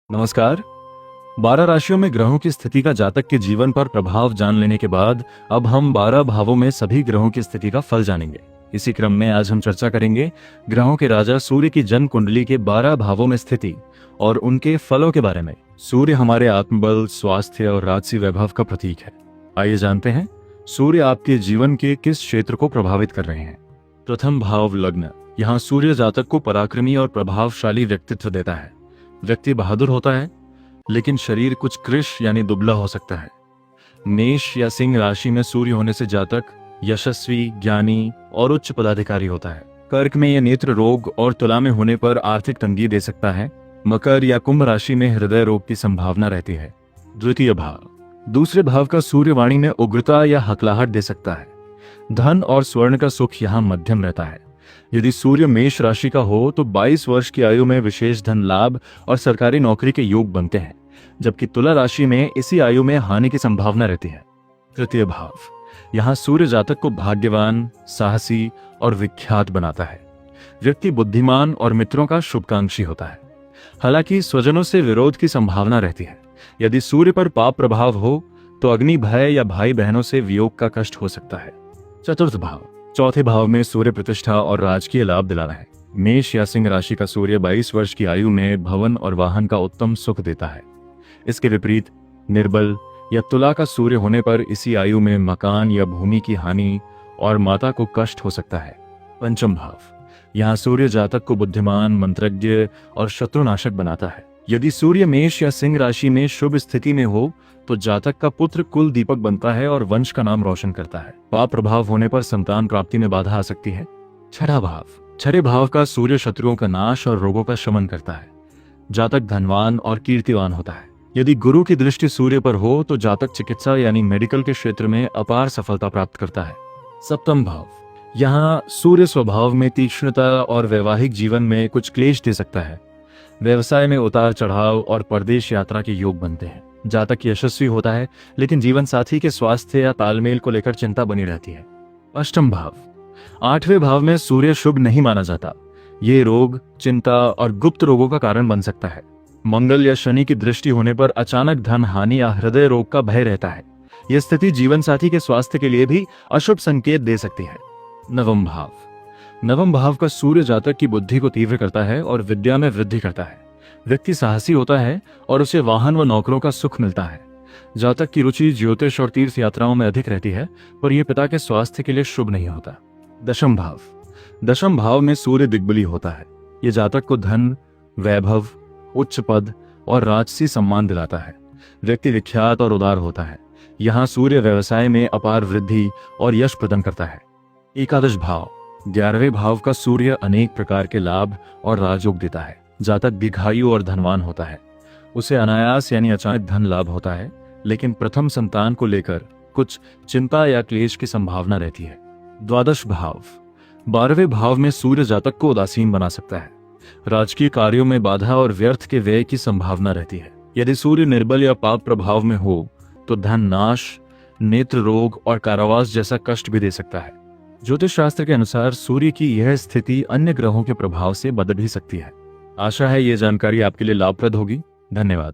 नमस्कार। 12 राशियों में ग्रहों की स्थिति का जातक के जीवन पर प्रभाव जान लेने के बाद अब हम 12 भावों में सभी ग्रहों की स्थिति का फल जानेंगे। इसी क्रम में आज हम चर्चा करेंगे ग्रहों के राजा सूर्य की जन्म कुंडली के 12 भावों में स्थिति और उनके फलों के बारे में। सूर्य हमारे आत्मबल, स्वास्थ्य और राजसी वैभव का प्रतीक है। आइए जानते हैं सूर्य आपके जीवन के किस क्षेत्र को प्रभावित कर रहे हैं। प्रथम भाव लग्न। यहाँ सूर्य जातक को पराक्रमी और प्रभावशाली व्यक्तित्व देता है। व्यक्ति बहादुर होता है लेकिन शरीर कुछ कृश यानी दुबला हो सकता है। मेष या सिंह राशि में सूर्य होने से जातक यशस्वी, ज्ञानी और उच्च पदाधिकारी होता है। कर्क में यह नेत्र रोग और तुला में होने पर आर्थिक तंगी दे सकता है। मकर या कुंभ राशि में हृदय रोग की संभावना रहती है। द्वितीय भाव। दूसरे भाव का सूर्य वाणी में उग्रता या हकलाहट दे सकता है। धन और स्वर्ण का सुख यहाँ मध्यम रहता है। यदि सूर्य मेष राशि का हो तो 22 वर्ष की आयु में विशेष धन लाभ और सरकारी नौकरी के योग बनते हैं, जबकि तुला राशि में इसी आयु में हानि की संभावना रहती है। तृतीय भाव। यहाँ सूर्य जातक को भाग्यवान, साहसी और विख्यात बनाता है। व्यक्ति बुद्धिमान और मित्रों का शुभकांक्षी होता है। हालांकि स्वजनों से विरोध की संभावना रहती है। यदि सूर्य पर पाप प्रभाव हो तो अग्नि भय या भाई बहनों से वियोग का कष्ट हो सकता है। चतुर्थ भाव। चौथे भाव में सूर्य प्रतिष्ठा और राजकीय लाभ दिलाना है। मेष या सिंह राशि का सूर्य 22 वर्ष की आयु में भवन और वाहन का उत्तम सुख देता है। इसके विपरीत निर्बल या तुला का सूर्य होने पर इसी आयु में मकान या भूमि की हानि और माता को कष्ट हो सकता है। पंचम भाव। यहाँ सूर्य जातक को बुद्धिमान, मंत्रज्ञ और शत्रुनाशक बनाता है। यदि सूर्य मेष या सिंह राशि में शुभ स्थिति में हो तो जातक का पुत्र कुल दीपक बनता है और वंश का नाम रोशन करता है। पाप प्रभाव होने पर संतान प्राप्ति में बाधा आ सकती है। छठा भाव। छठे भाव का सूर्य शत्रुओं का नाश और रोगों का शमन करता है। जातक धनवान और कीर्तिवान होता है। यदि गुरु की दृष्टि सूर्य पर हो तो जातक चिकित्सा यानी मेडिकल के क्षेत्र में अपार सफलता प्राप्त करता है। सप्तम भाव। यहाँ सूर्य स्वभाव में तीक्ष्णता और वैवाहिक जीवन में कुछ क्लेश दे सकता है। व्यवसाय में उतार चढ़ाव और परदेश यात्रा के योग बनते हैं। जातक यशस्वी होता है लेकिन जीवन साथी के स्वास्थ्य या तालमेल को लेकर चिंता बनी रहती है। अष्टम भाव। आठवें भाव में सूर्य शुभ नहीं माना जाता। ये रोग, चिंता और गुप्त रोगों का कारण बन सकता है। मंगल या शनि की दृष्टि होने पर अचानक धन हानि या हृदय रोग का भय रहता है। यह स्थिति जीवन साथी के स्वास्थ्य के लिए भी अशुभ संकेत दे सकती है। नवम भाव। नवम भाव का सूर्य जातक की बुद्धि को तीव्र करता है और विद्या में वृद्धि करता है। व्यक्ति साहसी होता है और उसे वाहन व नौकरों का सुख मिलता है। जातक की रुचि ज्योतिष और तीर्थ यात्राओं में अधिक रहती है, पर यह पिता के स्वास्थ्य के लिए शुभ नहीं होता। दशम भाव। दशम भाव में सूर्य दिग्बली होता है। यह जातक को धन, वैभव, उच्च पद और राजसी सम्मान दिलाता है। व्यक्ति विख्यात और उदार होता है। यहाँ सूर्य व्यवसाय में अपार वृद्धि और यश प्रदान करता है। एकादश भाव। 11वें भाव का सूर्य अनेक प्रकार के लाभ और राजयोग देता है। जातक दीर्घायु और धनवान होता है। उसे अनायास यानी अचानक धन लाभ होता है, लेकिन प्रथम संतान को लेकर कुछ चिंता या क्लेश की संभावना रहती है। द्वादश भाव। 12वें भाव में सूर्य जातक को उदासीन बना सकता है। राजकीय कार्यों में बाधा और व्यर्थ के व्यय की संभावना रहती है। यदि सूर्य निर्बल या पाप प्रभाव में हो तो धन नाश, नेत्र रोग और कारावास जैसा कष्ट भी दे सकता है। ज्योतिष शास्त्र के अनुसार सूर्य की यह स्थिति अन्य ग्रहों के प्रभाव से बदल भी सकती है। आशा है ये जानकारी आपके लिए लाभप्रद होगी। धन्यवाद।